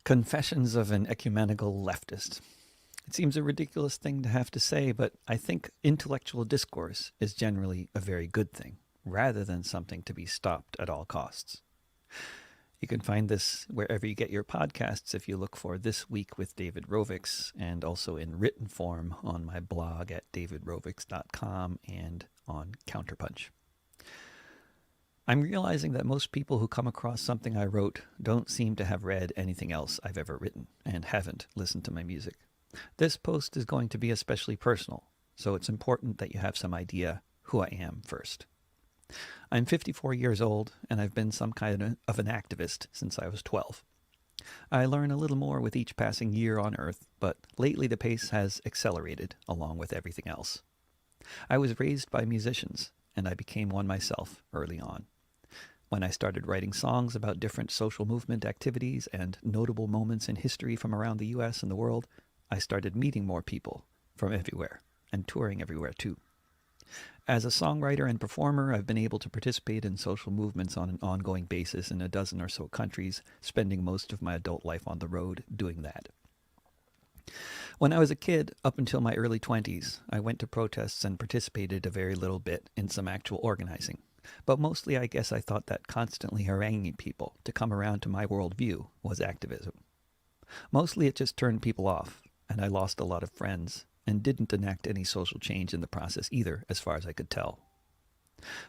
Confessions of an Ecumenical Leftist. It seems a ridiculous thing to have to say, but I think intellectual discourse is generally a very good thing, rather than something to be stopped at all costs. You can find this wherever you get your podcasts if you look for This Week with David Rovics, and also in written form on my blog at davidrovics.com and on Counterpunch. I'm realizing that most people who come across something I wrote don't seem to have read anything else I've ever written and haven't listened to my music. This post is going to be especially personal, so it's important that you have some idea who I am first. I'm 54 years old, and I've been some kind of an activist since I was 12. I learn a little more with each passing year on Earth, but lately the pace has accelerated along with everything else. I was raised by musicians, and I became one myself early on. When I started writing songs about different social movement activities and notable moments in history from around the US and the world, I started meeting more people from everywhere and touring everywhere too. As a songwriter and performer, I've been able to participate in social movements on an ongoing basis in a dozen or so countries, spending most of my adult life on the road doing that. When I was a kid, up until my early 20s, I went to protests and participated a very little bit in some actual organizing. But mostly I guess I thought that constantly haranguing people to come around to my worldview was activism. Mostly it just turned people off, and I lost a lot of friends, and didn't enact any social change in the process either, as far as I could tell.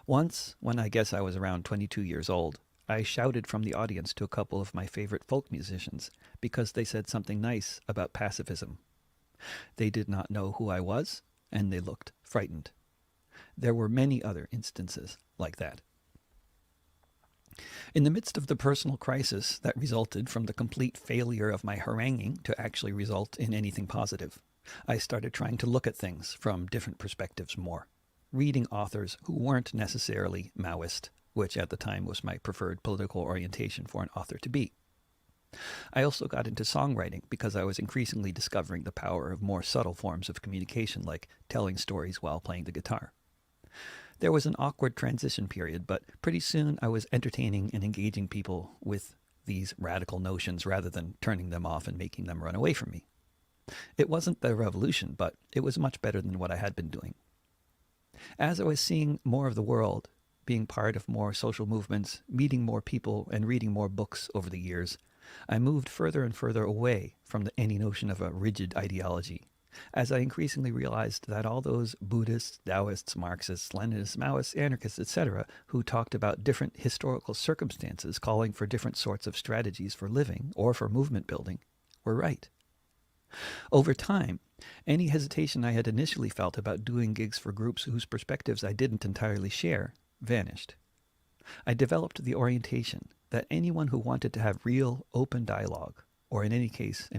Once, when I guess I was around 22 years old, I shouted from the audience to a couple of my favorite folk musicians because they said something nice about pacifism. They did not know who I was, and they looked frightened. There were many other instances like that. In the midst of the personal crisis that resulted from the complete failure of my haranguing to actually result in anything positive, I started trying to look at things from different perspectives more, reading authors who weren't necessarily Maoist, which at the time was my preferred political orientation for an author to be. I also got into songwriting because I was increasingly discovering the power of more subtle forms of communication, like telling stories while playing the guitar. There was an awkward transition period, but pretty soon I was entertaining and engaging people with these radical notions rather than turning them off and making them run away from me. It wasn't the revolution, but it was much better than what I had been doing. As I was seeing more of the world, being part of more social movements, meeting more people, and reading more books over the years, I moved further and further away from any notion of a rigid ideology, as I increasingly realized that all those Buddhists, Taoists, Marxists, Leninists, Maoists, anarchists, etc., who talked about different historical circumstances calling for different sorts of strategies for living or for movement building, were right. Over time, any hesitation I had initially felt about doing gigs for groups whose perspectives I didn't entirely share vanished. I developed the orientation that anyone who wanted to have real, open dialogue, or in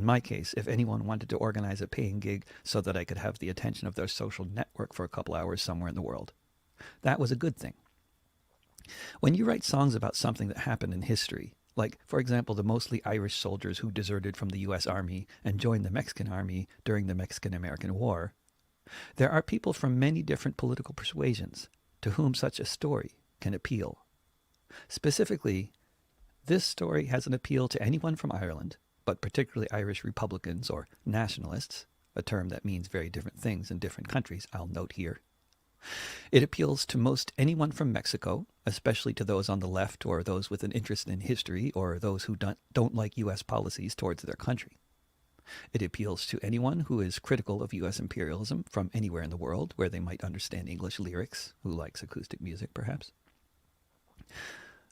my case, if anyone wanted to organize a paying gig so that I could have the attention of their social network for a couple hours somewhere in the world, that was a good thing. When you write songs about something that happened in history, like, for example, the mostly Irish soldiers who deserted from the U.S. Army and joined the Mexican Army during the Mexican-American War, there are people from many different political persuasions to whom such a story can appeal. Specifically, this story has an appeal to anyone from Ireland, but particularly Irish Republicans or nationalists, a term that means very different things in different countries, I'll note here. It appeals to most anyone from Mexico, especially to those on the left or those with an interest in history or those who don't like U.S. policies towards their country. It appeals to anyone who is critical of U.S. imperialism from anywhere in the world where they might understand English lyrics, who likes acoustic music perhaps.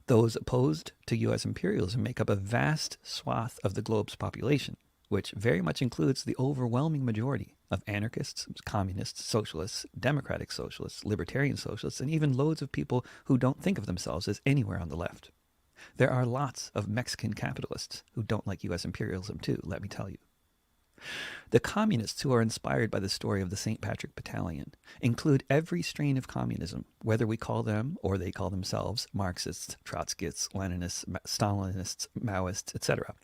Those opposed to U.S. imperialism make up a vast swath of the globe's population, which very much includes the overwhelming majority of anarchists, communists, socialists, democratic socialists, libertarian socialists, and even loads of people who don't think of themselves as anywhere on the left. There are lots of Mexican capitalists who don't like U.S. imperialism too, let me tell you. The communists who are inspired by the story of the St. Patrick Battalion include every strain of communism, whether we call them, or they call themselves, Marxists, Trotskyists, Leninists, Stalinists, Maoists, etc.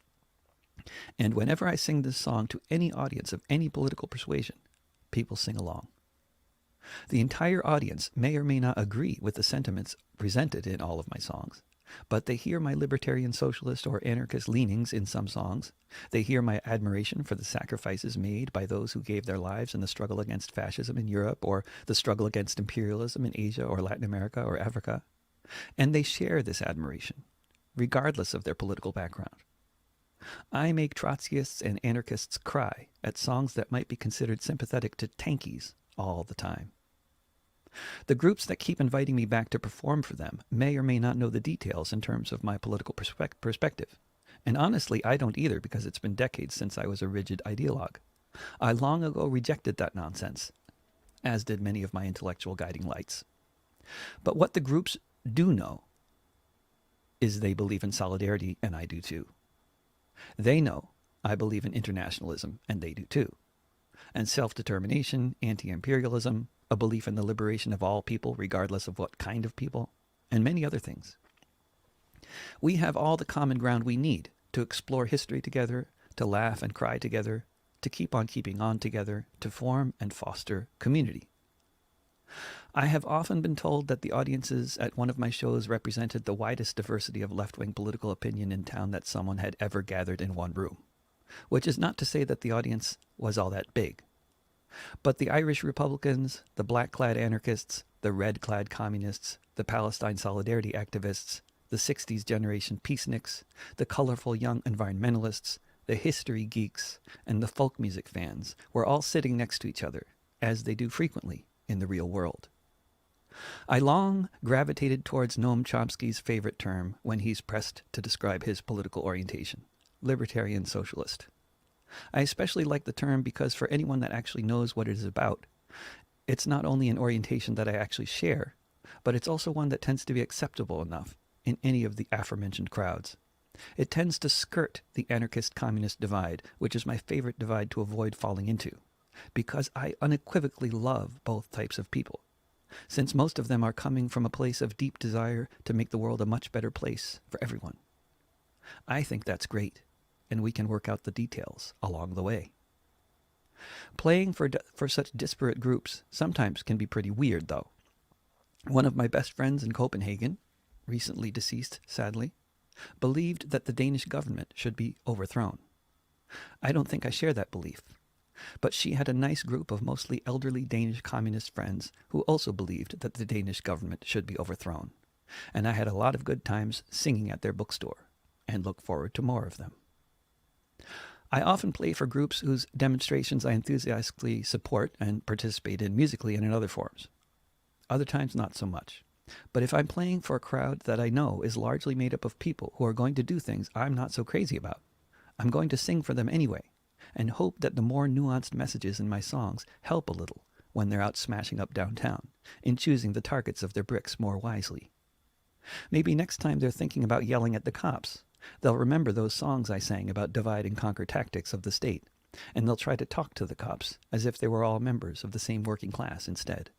And whenever I sing this song to any audience of any political persuasion, people sing along. The entire audience may or may not agree with the sentiments presented in all of my songs, But they hear my libertarian, socialist, or anarchist leanings in some songs. They hear my admiration for the sacrifices made by those who gave their lives in the struggle against fascism in Europe, or the struggle against imperialism in Asia or Latin America or Africa. And they share this admiration, regardless of their political background. I make Trotskyists and anarchists cry at songs that might be considered sympathetic to tankies all the time. The groups that keep inviting me back to perform for them may or may not know the details in terms of my political perspective. And honestly, I don't either, because it's been decades since I was a rigid ideologue. I long ago rejected that nonsense, as did many of my intellectual guiding lights. But what the groups do know is they believe in solidarity, and I do too. They know I believe in internationalism, and they do too. And self-determination, anti-imperialism, a belief in the liberation of all people, regardless of what kind of people, and many other things. We have all the common ground we need to explore history together, to laugh and cry together, to keep on keeping on together, to form and foster community. I have often been told that the audiences at one of my shows represented the widest diversity of left-wing political opinion in town that someone had ever gathered in one room, which is not to say that the audience was all that big. But the Irish Republicans, the black-clad anarchists, the red-clad communists, the Palestine solidarity activists, the 60s generation peaceniks, the colorful young environmentalists, the history geeks, and the folk music fans were all sitting next to each other, as they do frequently in the real world. I long gravitated towards Noam Chomsky's favorite term when he's pressed to describe his political orientation, libertarian socialist. I especially like the term because for anyone that actually knows what it is about, it's not only an orientation that I actually share, but it's also one that tends to be acceptable enough in any of the aforementioned crowds. It tends to skirt the anarchist-communist divide, which is my favorite divide to avoid falling into, because I unequivocally love both types of people, since most of them are coming from a place of deep desire to make the world a much better place for everyone. I think that's great, and we can work out the details along the way. Playing for such disparate groups sometimes can be pretty weird, though. One of my best friends in Copenhagen, recently deceased, sadly, believed that the Danish government should be overthrown. I don't think I share that belief, but she had a nice group of mostly elderly Danish communist friends who also believed that the Danish government should be overthrown, and I had a lot of good times singing at their bookstore, and look forward to more of them. I often play for groups whose demonstrations I enthusiastically support and participate in musically and in other forms. Other times, not so much. But if I'm playing for a crowd that I know is largely made up of people who are going to do things I'm not so crazy about, I'm going to sing for them anyway, and hope that the more nuanced messages in my songs help a little when they're out smashing up downtown, in choosing the targets of their bricks more wisely. Maybe next time they're thinking about yelling at the cops, they'll remember those songs I sang about divide and conquer tactics of the state, and they'll try to talk to the cops as if they were all members of the same working class instead.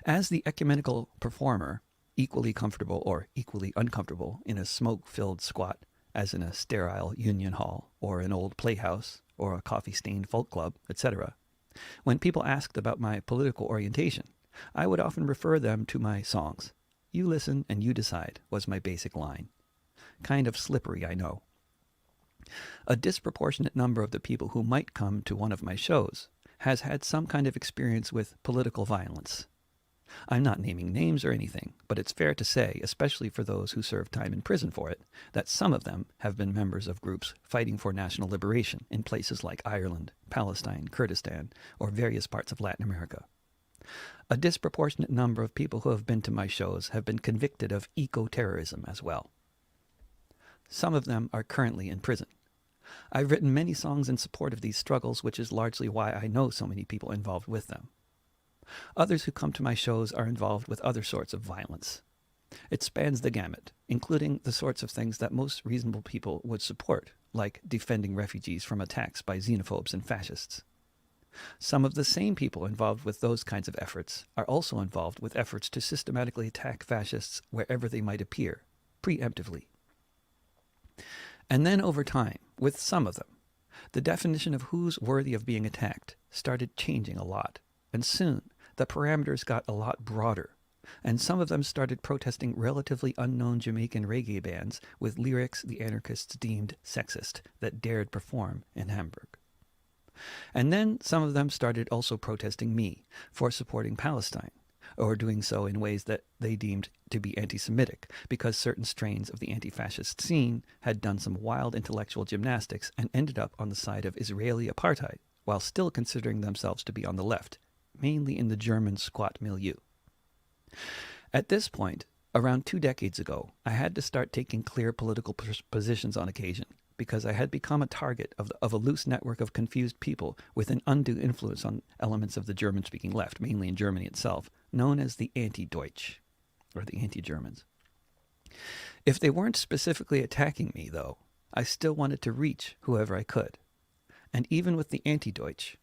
As the ecumenical performer, equally comfortable or equally uncomfortable in a smoke-filled squat as in a sterile union hall or an old playhouse or a coffee-stained folk club, etc., when people asked about my political orientation, I would often refer them to my songs. You listen and you decide was my basic line. Kind of slippery, I know. A disproportionate number of the people who might come to one of my shows has had some kind of experience with political violence. I'm not naming names or anything, but it's fair to say, especially for those who served time in prison for it, that some of them have been members of groups fighting for national liberation in places like Ireland, Palestine, Kurdistan, or various parts of Latin America. A disproportionate number of people who have been to my shows have been convicted of eco-terrorism as well. Some of them are currently in prison. I've written many songs in support of these struggles, which is largely why I know so many people involved with them. Others who come to my shows are involved with other sorts of violence. It spans the gamut, including the sorts of things that most reasonable people would support, like defending refugees from attacks by xenophobes and fascists. Some of the same people involved with those kinds of efforts are also involved with efforts to systematically attack fascists wherever they might appear, preemptively. And then over time, with some of them, the definition of who's worthy of being attacked started changing a lot, and soon the parameters got a lot broader, and some of them started protesting relatively unknown Jamaican reggae bands with lyrics the anarchists deemed sexist that dared perform in Hamburg. And then some of them started also protesting me for supporting Palestine, or doing so in ways that they deemed to be anti-Semitic, because certain strains of the anti-fascist scene had done some wild intellectual gymnastics and ended up on the side of Israeli apartheid, while still considering themselves to be on the left, mainly in the German squat milieu. At this point, around 2 decades ago, I had to start taking clear political positions on occasion, because I had become a target of a loose network of confused people with an undue influence on elements of the German-speaking left, mainly in Germany itself, known as the anti-Deutsch, or the anti-Germans. If they weren't specifically attacking me, though, I still wanted to reach whoever I could. And even with the anti-Deutsch,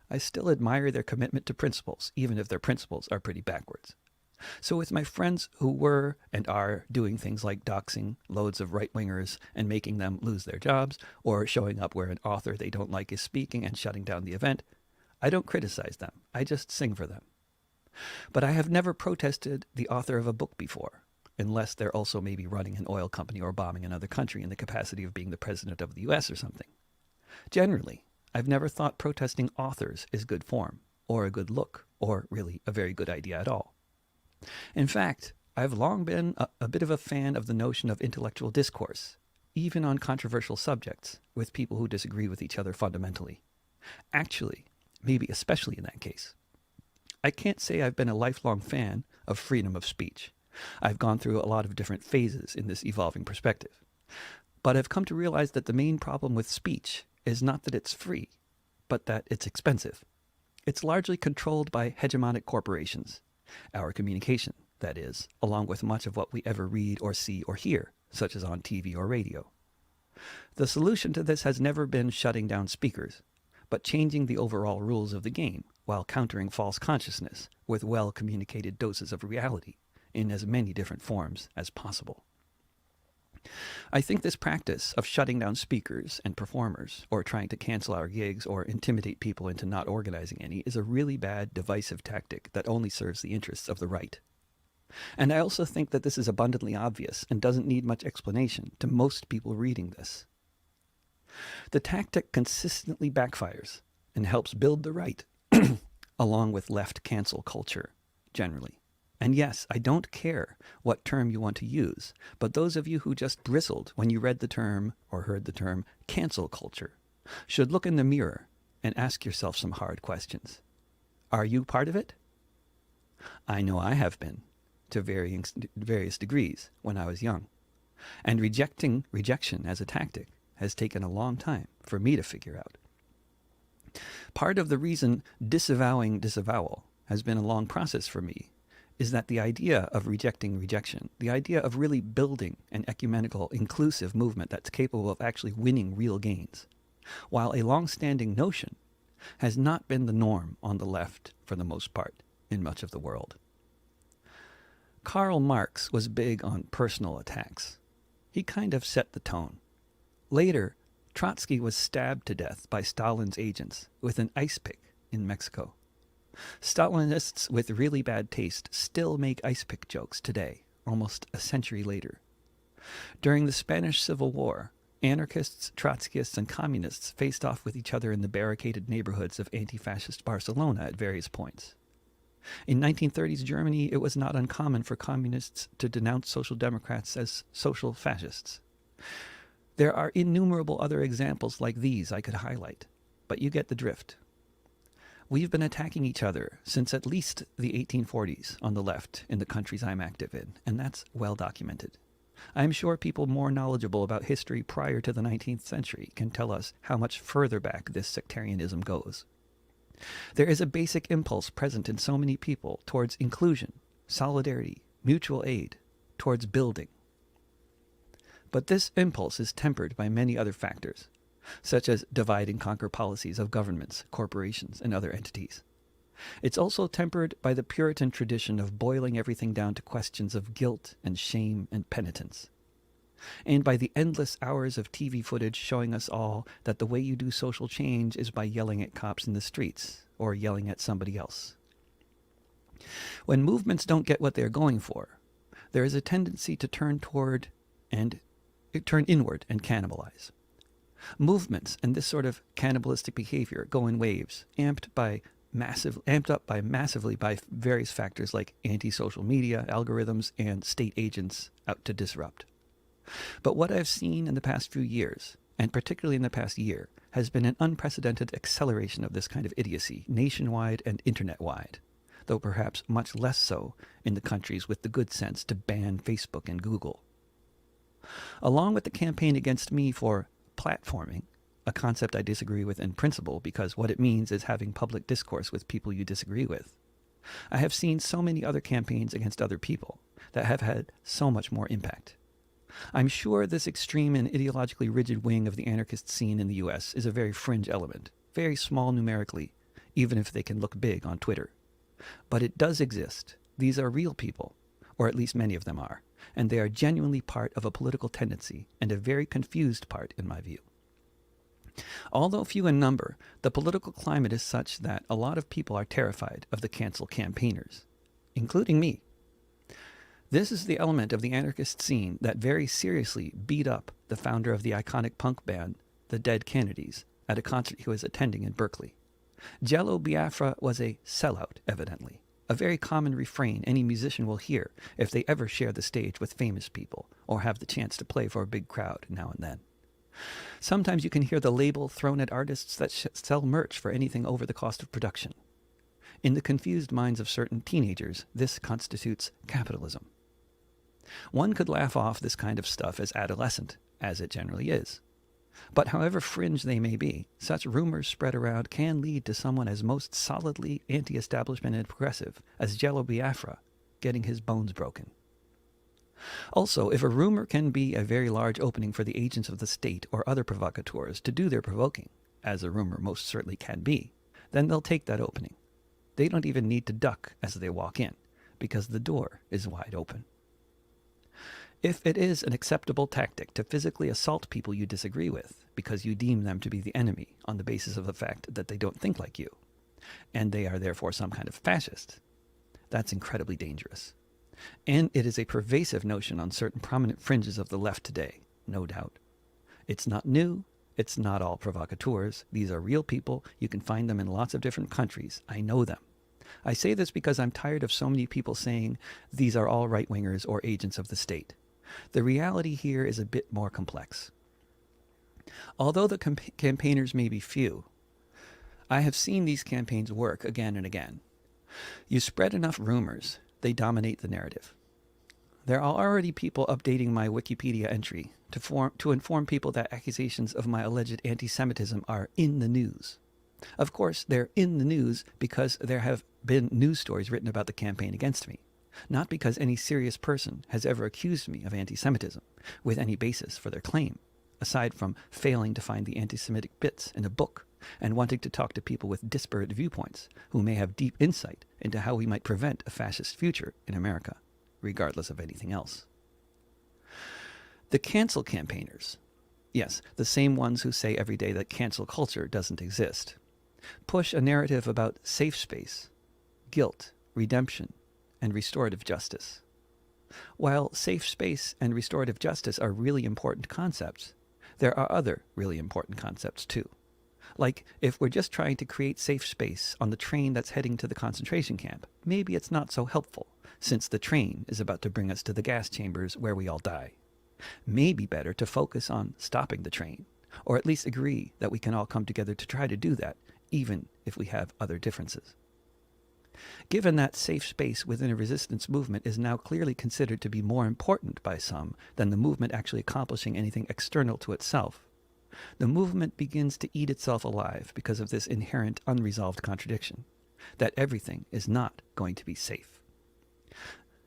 I still admire their commitment to principles, even if their principles are pretty backwards. So with my friends who were and are doing things like doxing loads of right-wingers and making them lose their jobs, or showing up where an author they don't like is speaking and shutting down the event, I don't criticize them. I just sing for them. But I have never protested the author of a book before, unless they're also maybe running an oil company or bombing another country in the capacity of being the president of the US or something. Generally, I've never thought protesting authors is good form, or a good look, or really a very good idea at all. In fact, I've long been a bit of a fan of the notion of intellectual discourse, even on controversial subjects, with people who disagree with each other fundamentally. Actually, maybe especially in that case. I can't say I've been a lifelong fan of freedom of speech. I've gone through a lot of different phases in this evolving perspective. But I've come to realize that the main problem with speech is not that it's free, but that it's expensive. It's largely controlled by hegemonic corporations. Our communication, that is, along with much of what we ever read or see or hear, such as on TV or radio. The solution to this has never been shutting down speakers, but changing the overall rules of the game while countering false consciousness with well-communicated doses of reality in as many different forms as possible. I think this practice of shutting down speakers and performers, or trying to cancel our gigs or intimidate people into not organizing any, is a really bad, divisive tactic that only serves the interests of the right. And I also think that this is abundantly obvious and doesn't need much explanation to most people reading this. The tactic consistently backfires and helps build the right, along with left cancel culture, generally. And yes, I don't care what term you want to use, but those of you who just bristled when you read the term or heard the term cancel culture should look in the mirror and ask yourself some hard questions. Are you part of it? I know I have been, to various degrees, when I was young. And rejection as a tactic has taken a long time for me to figure out. Part of the reason disavowing disavowal has been a long process for me is that the idea of rejecting rejection, the idea of really building an ecumenical, inclusive movement that's capable of actually winning real gains, while a long-standing notion, has not been the norm on the left for the most part in much of the world. Karl Marx was big on personal attacks. He kind of set the tone. Later, Trotsky was stabbed to death by Stalin's agents with an ice pick in Mexico. Stalinists with really bad taste still make ice pick jokes today, almost a century later. During the Spanish Civil War, anarchists, Trotskyists, and communists faced off with each other in the barricaded neighborhoods of anti-fascist Barcelona at various points. In 1930s Germany, it was not uncommon for communists to denounce social democrats as social fascists. There are innumerable other examples like these I could highlight, but you get the drift. We've been attacking each other since at least the 1840s on the left in the countries I'm active in, and that's well documented. I'm sure people more knowledgeable about history prior to the 19th century can tell us how much further back this sectarianism goes. There is a basic impulse present in so many people towards inclusion, solidarity, mutual aid, towards building. But this impulse is tempered by many other factors, such as divide and conquer policies of governments, corporations, and other entities. It's also tempered by the Puritan tradition of boiling everything down to questions of guilt and shame and penitence, and by the endless hours of TV footage showing us all that the way you do social change is by yelling at cops in the streets or yelling at somebody else. When movements don't get what they're going for, there is a tendency to turn inward and cannibalize. Movements and this sort of cannibalistic behavior go in waves, amped up massively by various factors like anti-social media, algorithms, and state agents out to disrupt. But what I've seen in the past few years, and particularly in the past year, has been an unprecedented acceleration of this kind of idiocy, nationwide and internet-wide, though perhaps much less so in the countries with the good sense to ban Facebook and Google. Along with the campaign against me for platforming, a concept I disagree with in principle because what it means is having public discourse with people you disagree with, I have seen so many other campaigns against other people that have had so much more impact. I'm sure this extreme and ideologically rigid wing of the anarchist scene in the US is a very fringe element, very small numerically, even if they can look big on Twitter. But it does exist. These are real people, or at least many of them are, and they are genuinely part of a political tendency, and a very confused part in my view. Although few in number, the political climate is such that a lot of people are terrified of the cancel campaigners, including me. This is the element of the anarchist scene that very seriously beat up the founder of the iconic punk band, the Dead Kennedys, at a concert he was attending in Berkeley. Jello Biafra was a sellout, evidently, a very common refrain any musician will hear if they ever share the stage with famous people or have the chance to play for a big crowd now and then. Sometimes you can hear the label thrown at artists that sell merch for anything over the cost of production. In the confused minds of certain teenagers, this constitutes capitalism. One could laugh off this kind of stuff as adolescent, as it generally is. But however fringe they may be, such rumors spread around can lead to someone as most solidly anti-establishment and progressive as Jello Biafra getting his bones broken. Also, if a rumor can be a very large opening for the agents of the state or other provocateurs to do their provoking, as a rumor most certainly can be, then they'll take that opening. They don't even need to duck as they walk in, because the door is wide open. If it is an acceptable tactic to physically assault people you disagree with because you deem them to be the enemy on the basis of the fact that they don't think like you, and they are therefore some kind of fascist, that's incredibly dangerous. And it is a pervasive notion on certain prominent fringes of the left today, no doubt. It's not new. It's not all provocateurs. These are real people. You can find them in lots of different countries. I know them. I say this because I'm tired of so many people saying these are all right-wingers or agents of the state. The reality here is a bit more complex. Although the campaigners may be few, I have seen these campaigns work again and again. You spread enough rumors, they dominate the narrative. There are already people updating my Wikipedia entry to inform people that accusations of my alleged anti-Semitism are in the news. Of course, they're in the news because there have been news stories written about the campaign against me, not because any serious person has ever accused me of anti-Semitism with any basis for their claim, aside from failing to find the anti-Semitic bits in a book and wanting to talk to people with disparate viewpoints who may have deep insight into how we might prevent a fascist future in America, regardless of anything else. The cancel campaigners, yes, the same ones who say every day that cancel culture doesn't exist, push a narrative about safe space, guilt, redemption, and restorative justice. While safe space and restorative justice are really important concepts, there are other really important concepts too. Like, if we're just trying to create safe space on the train that's heading to the concentration camp, maybe it's not so helpful, since the train is about to bring us to the gas chambers where we all die. Maybe better to focus on stopping the train, or at least agree that we can all come together to try to do that, even if we have other differences. Given that safe space within a resistance movement is now clearly considered to be more important by some than the movement actually accomplishing anything external to itself, the movement begins to eat itself alive because of this inherent unresolved contradiction, that everything is not going to be safe.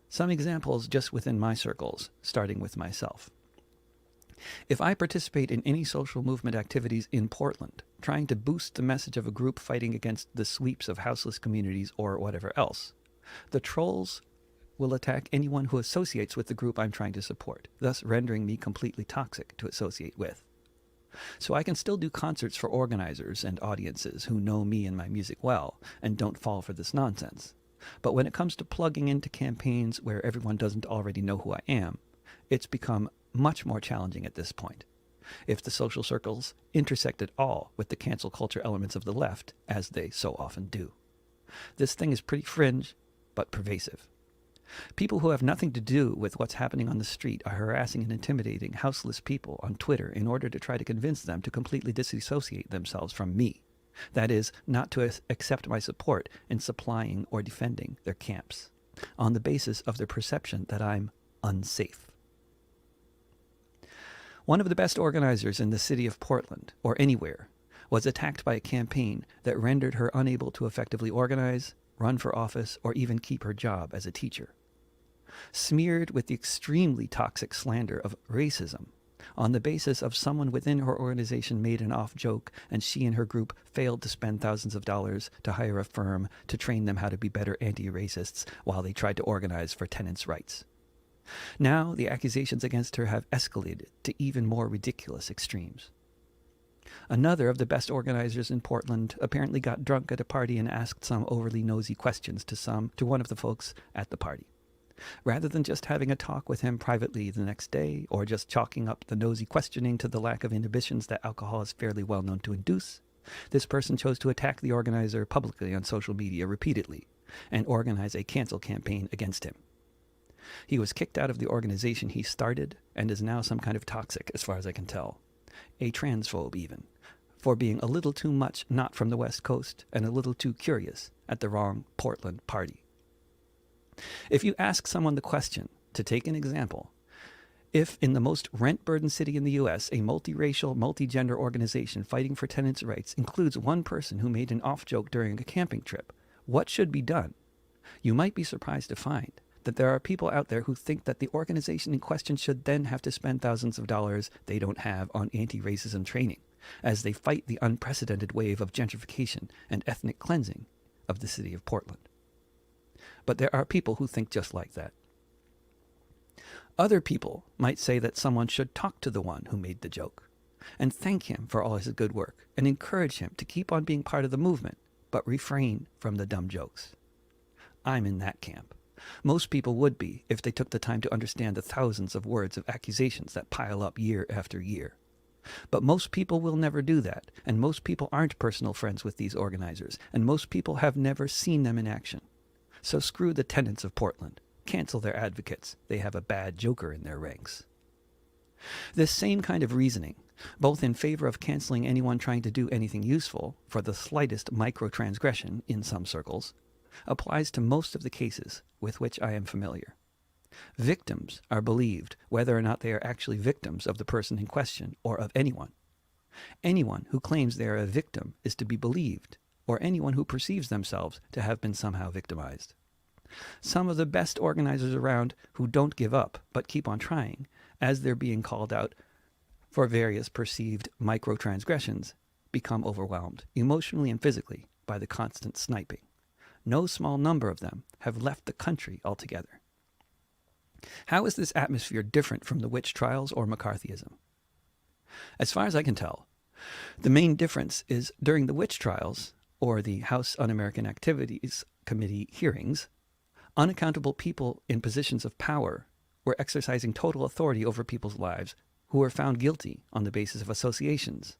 Some examples just within my circles, starting with myself. If I participate in any social movement activities in Portland, trying to boost the message of a group fighting against the sweeps of houseless communities or whatever else, the trolls will attack anyone who associates with the group I'm trying to support, thus rendering me completely toxic to associate with. So I can still do concerts for organizers and audiences who know me and my music well and don't fall for this nonsense. But when it comes to plugging into campaigns where everyone doesn't already know who I am, it's become much more challenging at this point. If the social circles intersect at all with the cancel culture elements of the left, as they so often do. This thing is pretty fringe, but pervasive. People who have nothing to do with what's happening on the street are harassing and intimidating houseless people on Twitter in order to try to convince them to completely disassociate themselves from me. That is, not to accept my support in supplying or defending their camps, on the basis of their perception that I'm unsafe. One of the best organizers in the city of Portland, or anywhere, was attacked by a campaign that rendered her unable to effectively organize, run for office, or even keep her job as a teacher. Smeared with the extremely toxic slander of racism, on the basis of someone within her organization made an off joke and she and her group failed to spend thousands of dollars to hire a firm to train them how to be better anti-racists while they tried to organize for tenants' rights. Now the accusations against her have escalated to even more ridiculous extremes. Another of the best organizers in Portland apparently got drunk at a party and asked some overly nosy questions to one of the folks at the party. Rather than just having a talk with him privately the next day, or just chalking up the nosy questioning to the lack of inhibitions that alcohol is fairly well known to induce, this person chose to attack the organizer publicly on social media repeatedly and organize a cancel campaign against him. He was kicked out of the organization he started and is now some kind of toxic, as far as I can tell. A transphobe even, for being a little too much not from the West Coast and a little too curious at the wrong Portland party. If you ask someone the question, to take an example, if in the most rent-burdened city in the U.S., a multiracial, multi-gender organization fighting for tenants' rights includes one person who made an off-joke during a camping trip, what should be done? You might be surprised to find that there are people out there who think that the organization in question should then have to spend thousands of dollars they don't have on anti-racism training, as they fight the unprecedented wave of gentrification and ethnic cleansing of the city of Portland. But there are people who think just like that. Other people might say that someone should talk to the one who made the joke and thank him for all his good work and encourage him to keep on being part of the movement, but refrain from the dumb jokes. I'm in that camp. Most people would be if they took the time to understand the thousands of words of accusations that pile up year after year. But most people will never do that, and most people aren't personal friends with these organizers, and most people have never seen them in action. So screw the tenants of Portland. Cancel their advocates. They have a bad joker in their ranks. This same kind of reasoning, both in favor of canceling anyone trying to do anything useful for the slightest micro-transgression in some circles, applies to most of the cases with which I am familiar. Victims are believed whether or not they are actually victims of the person in question or of anyone. Anyone who claims they are a victim is to be believed, or anyone who perceives themselves to have been somehow victimized. Some of the best organizers around who don't give up but keep on trying, as they're being called out for various perceived micro-transgressions, become overwhelmed, emotionally and physically, by the constant sniping. No small number of them have left the country altogether. How is this atmosphere different from the witch trials or McCarthyism? As far as I can tell, the main difference is during the witch trials, or the House Un-American Activities Committee hearings, unaccountable people in positions of power were exercising total authority over people's lives who were found guilty on the basis of associations.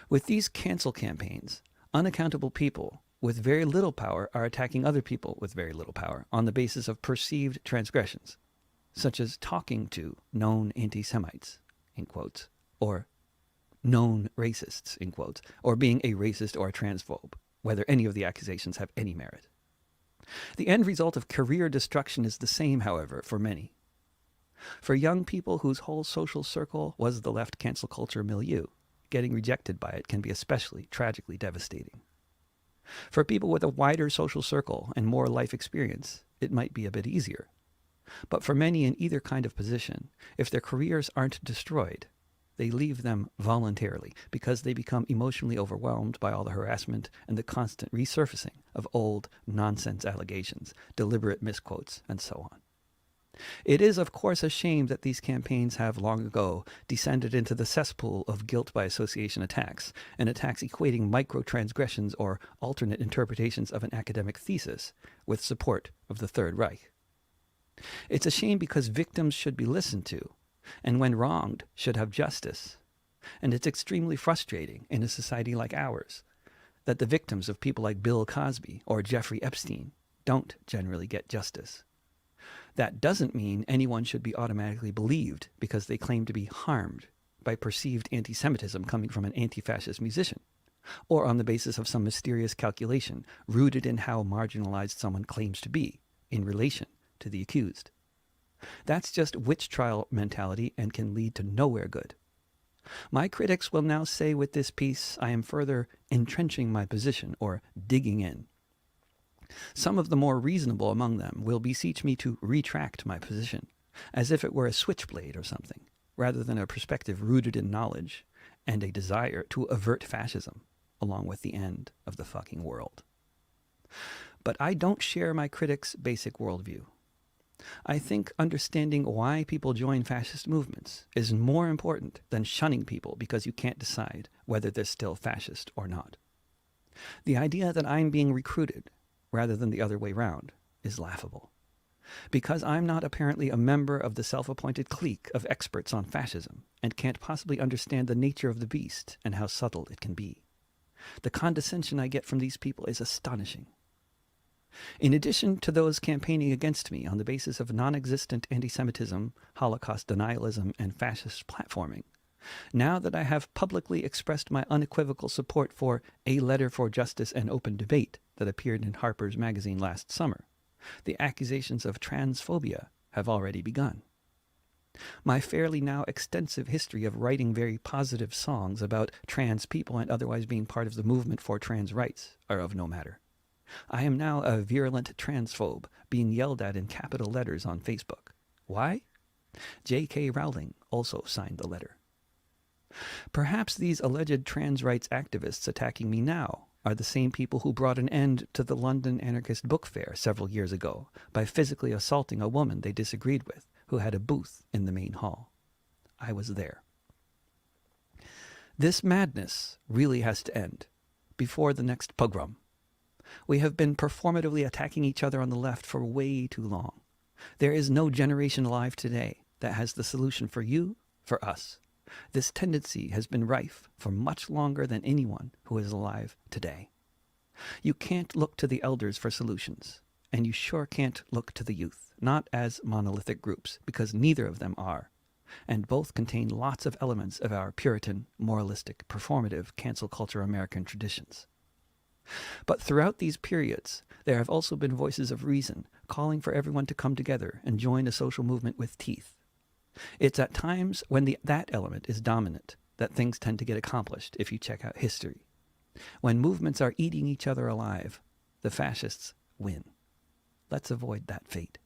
With these cancel campaigns, unaccountable people with very little power are attacking other people with very little power on the basis of perceived transgressions, such as talking to known anti-Semites, in quotes, or known racists, in quotes, or being a racist or a transphobe, whether any of the accusations have any merit. The end result of career destruction is the same, however, for many. For young people whose whole social circle was the left cancel culture milieu, getting rejected by it can be especially tragically devastating. For people with a wider social circle and more life experience, it might be a bit easier. But for many in either kind of position, if their careers aren't destroyed, they leave them voluntarily because they become emotionally overwhelmed by all the harassment and the constant resurfacing of old nonsense allegations, deliberate misquotes, and so on. It is, of course, a shame that these campaigns have long ago descended into the cesspool of guilt by association attacks, and attacks equating micro-transgressions or alternate interpretations of an academic thesis with support of the Third Reich. It's a shame because victims should be listened to, and when wronged, should have justice. And it's extremely frustrating in a society like ours that the victims of people like Bill Cosby or Jeffrey Epstein don't generally get justice. That doesn't mean anyone should be automatically believed because they claim to be harmed by perceived anti-Semitism coming from an anti-fascist musician, or on the basis of some mysterious calculation rooted in how marginalized someone claims to be in relation to the accused. That's just witch trial mentality and can lead to nowhere good. My critics will now say with this piece, I am further entrenching my position or digging in. Some of the more reasonable among them will beseech me to retract my position, as if it were a switchblade or something, rather than a perspective rooted in knowledge and a desire to avert fascism, along with the end of the fucking world. But I don't share my critics' basic worldview. I think understanding why people join fascist movements is more important than shunning people because you can't decide whether they're still fascist or not. The idea that I'm being recruited rather than the other way round, is laughable. Because I'm not apparently a member of the self-appointed clique of experts on fascism, and can't possibly understand the nature of the beast and how subtle it can be. The condescension I get from these people is astonishing. In addition to those campaigning against me on the basis of non-existent anti-Semitism, Holocaust denialism, and fascist platforming, now that I have publicly expressed my unequivocal support for A Letter for Justice and Open Debate that appeared in Harper's Magazine last summer, the accusations of transphobia have already begun. My fairly now extensive history of writing very positive songs about trans people and otherwise being part of the movement for trans rights are of no matter. I am now a virulent transphobe being yelled at in capital letters on Facebook. Why? J.K. Rowling also signed the letter. Perhaps these alleged trans rights activists attacking me now are the same people who brought an end to the London Anarchist Book Fair several years ago by physically assaulting a woman they disagreed with who had a booth in the main hall. I was there. This madness really has to end before the next pogrom. We have been performatively attacking each other on the left for way too long. There is no generation alive today that has the solution for you, for us. This tendency has been rife for much longer than anyone who is alive today. You can't look to the elders for solutions, and you sure can't look to the youth, not as monolithic groups, because neither of them are, and both contain lots of elements of our Puritan, moralistic, performative, cancel culture American traditions. But throughout these periods, there have also been voices of reason calling for everyone to come together and join a social movement with teeth. It's at times when that element is dominant that things tend to get accomplished if you check out history. When movements are eating each other alive, the fascists win. Let's avoid that fate.